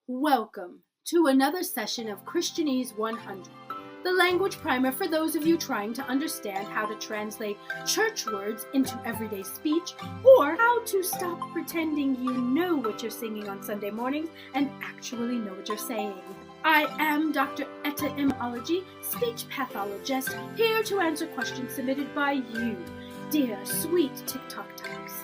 Welcome to another session of Christianese 100, the language primer for those of you trying to understand how to translate church words into everyday speech, or how to stop pretending you know what you're singing on Sunday mornings and actually know what you're saying. I am Dr. Etta M, Ology, Speech Patholo-jest, here to answer questions submitted by you, dear sweet TikTok types.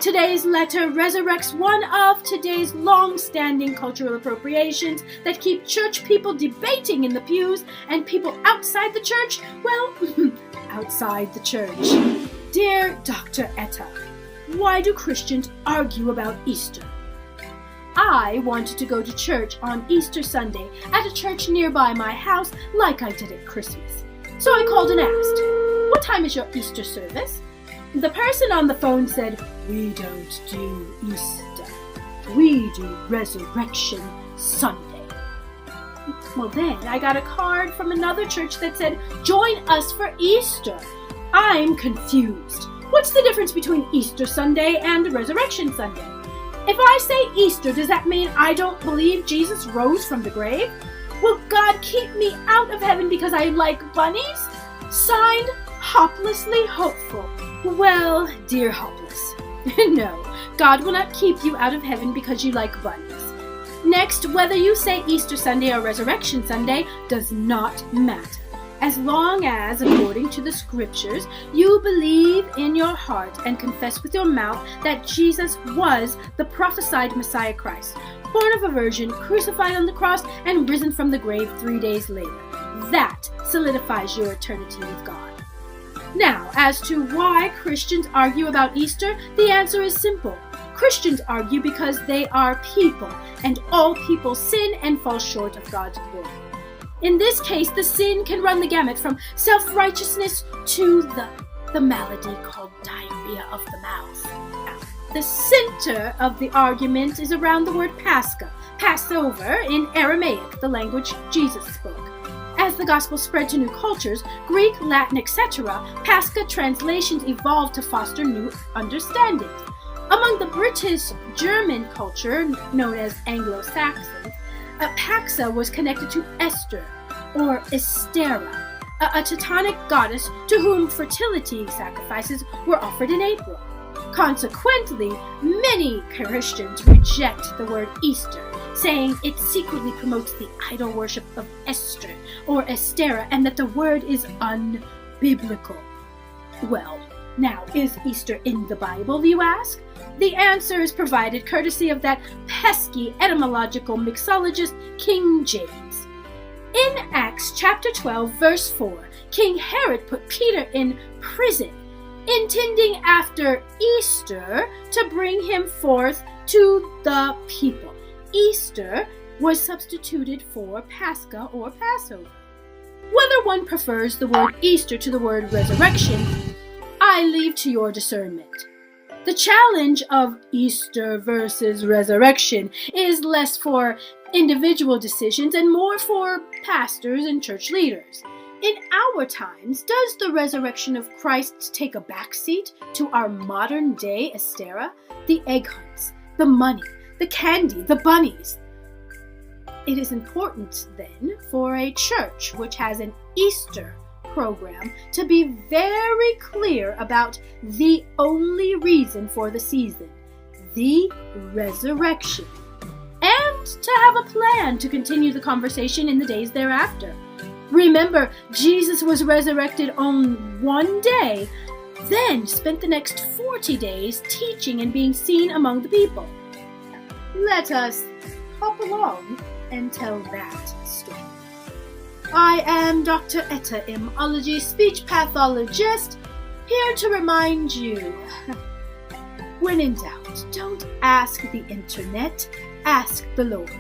Today's letter resurrects one of today's long-standing cultural appropriations that keep church people debating in the pews and people outside the church, well, outside the church. Dear Dr. Etta, why do Christians argue about Easter? I wanted to go to church on Easter Sunday at a church nearby my house like I did at Christmas. So I called and asked, "What time is your Easter service?" The person on the phone said, "We don't do Easter. We do Resurrection Sunday." Well, then I got a card from another church that said, "Join us for Easter." I'm confused. What's the difference between Easter Sunday and Resurrection Sunday? If I say Easter, does that mean I don't believe Jesus rose from the grave? Will God keep me out of heaven because I like bunnies? Signed, Hopelessly Hopeful. Well, dear Hopeless, no, God will not keep you out of heaven because you like bunnies. Next, whether you say Easter Sunday or Resurrection Sunday does not matter, as long as, according to the scriptures, you believe in your heart and confess with your mouth that Jesus was the prophesied Messiah Christ, born of a virgin, crucified on the cross, and risen from the grave 3 days later. That solidifies your eternity with God. Now, as to why Christians argue about Easter, the answer is simple. Christians argue because they are people, and all people sin and fall short of God's glory. In this case, the sin can run the gamut from self-righteousness to the malady called diarrhea of the mouth. The center of the argument is around the word Pascha, Passover in Aramaic, the language Jesus spoke. As the gospel spread to new cultures, Greek, Latin, etc., Pascha translations evolved to foster new understandings. Among the British-German culture, known as Anglo-Saxons, Pascha was connected to Esther, or Estera, a Teutonic goddess to whom fertility sacrifices were offered in April. Consequently, many Christians reject the word Easter, saying it secretly promotes the idol worship of Esther or Estera, and that the word is unbiblical. Well, now, is Easter in the Bible, you ask? The answer is provided courtesy of that pesky etymological mixologist, King James. In Acts chapter 12, verse 4, King Herod put Peter in prison, intending after Easter to bring him forth to the people. Easter was substituted for Pascha or Passover. Whether one prefers the word Easter to the word resurrection, I leave to your discernment. The challenge of Easter versus resurrection is less for individual decisions and more for pastors and church leaders. In our times, does the resurrection of Christ take a backseat to our modern-day Estera, the egg hunts, the money, the candy, the bunnies? It is important, then, for a church which has an Easter program to be very clear about the only reason for the season, the resurrection, and to have a plan to continue the conversation in the days thereafter. Remember, Jesus was resurrected on one day, then spent the next 40 days teaching and being seen among the people. Let us hop along and tell that story. I am Dr. Etta M, Ology, Speech Patholo-jest, here to remind you, when in doubt, don't ask the internet, ask the Lord.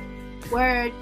Word.